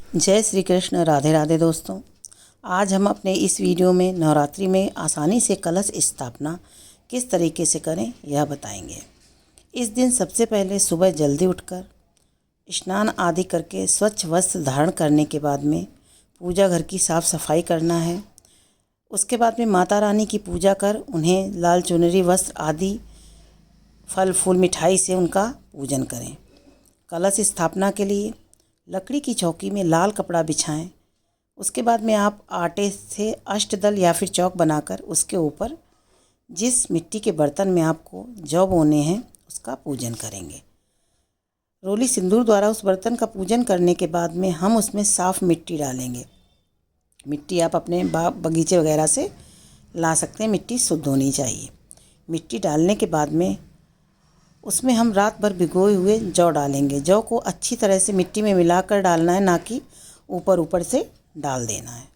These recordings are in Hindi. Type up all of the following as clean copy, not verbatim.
जय श्री कृष्ण। राधे राधे दोस्तों। आज हम अपने इस वीडियो में नवरात्रि में आसानी से कलश स्थापना किस तरीके से करें यह बताएंगे। इस दिन सबसे पहले सुबह जल्दी उठकर स्नान आदि करके स्वच्छ वस्त्र धारण करने के बाद में पूजा घर की साफ़ सफाई करना है। उसके बाद में माता रानी की पूजा कर उन्हें लाल चुनरी वस्त्र आदि फल फूल मिठाई से उनका पूजन करें। कलश स्थापना के लिए लकड़ी की चौकी में लाल कपड़ा बिछाएं। उसके बाद में आप आटे से अष्टदल या फिर चौक बनाकर उसके ऊपर जिस मिट्टी के बर्तन में आपको जौ बोने हैं उसका पूजन करेंगे। रोली सिंदूर द्वारा उस बर्तन का पूजन करने के बाद में हम उसमें साफ़ मिट्टी डालेंगे। मिट्टी आप अपने बगीचे वगैरह से ला सकते हैं, मिट्टी शुद्ध होनी चाहिए। मिट्टी डालने के बाद में उसमें हम रात भर भिगोए हुए जौ डालेंगे। जौ को अच्छी तरह से मिट्टी में मिलाकर डालना है, ना कि ऊपर ऊपर से डाल देना है।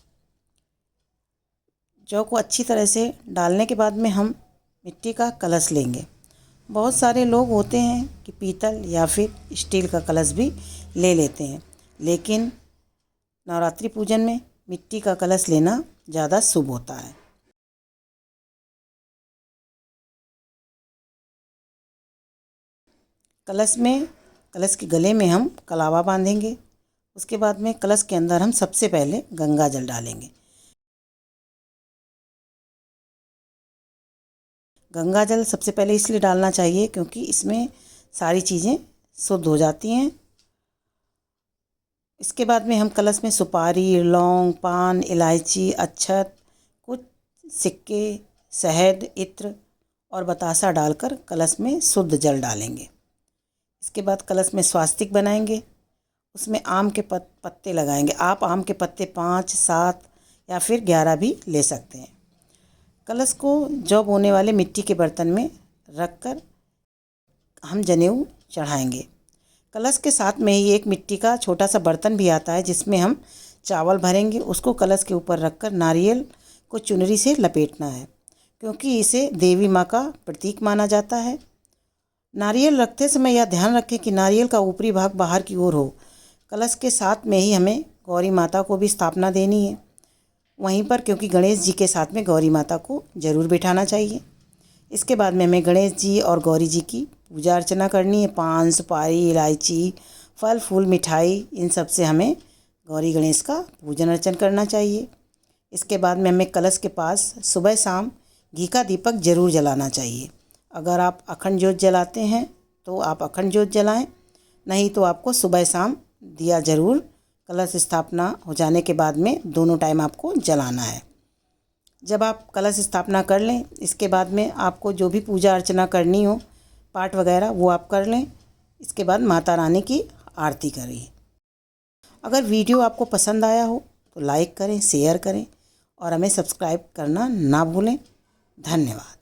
जौ को अच्छी तरह से डालने के बाद में हम मिट्टी का कलश लेंगे। बहुत सारे लोग होते हैं कि पीतल या फिर स्टील का कलश भी ले लेते हैं, लेकिन नवरात्रि पूजन में मिट्टी का कलश लेना ज़्यादा शुभ होता है। कलश के गले में हम कलावा बांधेंगे। उसके बाद में कलश के अंदर हम सबसे पहले गंगा जल डालेंगे। गंगा जल सबसे पहले इसलिए डालना चाहिए क्योंकि इसमें सारी चीज़ें शुद्ध हो जाती हैं। इसके बाद में हम कलश में सुपारी, लौंग, पान, इलायची, अक्षत, कुछ सिक्के, शहद, इत्र और बतासा डालकर कलश में शुद्ध जल डालेंगे। इसके बाद कलश में स्वास्तिक बनाएंगे। उसमें आम के पत्ते लगाएंगे। आप आम के पत्ते 5, 7 या फिर 11 भी ले सकते हैं। कलश को जौ बोने वाले मिट्टी के बर्तन में रखकर हम जनेऊ चढ़ाएंगे। कलश के साथ में ही एक मिट्टी का छोटा सा बर्तन भी आता है जिसमें हम चावल भरेंगे। उसको कलश के ऊपर रखकर नारियल को चुनरी से लपेटना है, क्योंकि इसे देवी माँ का प्रतीक माना जाता है। नारियल रखते समय यह ध्यान रखें कि नारियल का ऊपरी भाग बाहर की ओर हो। कलश के साथ में ही हमें गौरी माता को भी स्थापना देनी है वहीं पर, क्योंकि गणेश जी के साथ में गौरी माता को ज़रूर बिठाना चाहिए। इसके बाद में हमें गणेश जी और गौरी जी की पूजा अर्चना करनी है। पान, सुपारी, इलायची, फल फूल, मिठाई, इन सब से हमें गौरी गणेश का पूजन अर्चन करना चाहिए। इसके बाद में हमें कलश के पास सुबह शाम घी का दीपक ज़रूर जलाना चाहिए। अगर आप अखंड ज्योत जलाते हैं तो आप अखंड ज्योत जलाएं, नहीं तो आपको सुबह शाम दिया ज़रूर कलश स्थापना हो जाने के बाद में दोनों टाइम आपको जलाना है। जब आप कलश स्थापना कर लें, इसके बाद में आपको जो भी पूजा अर्चना करनी हो, पाठ वगैरह, वो आप कर लें। इसके बाद माता रानी की आरती करिए। अगर वीडियो आपको पसंद आया हो तो लाइक करें, शेयर करें और हमें सब्सक्राइब करना ना भूलें। धन्यवाद।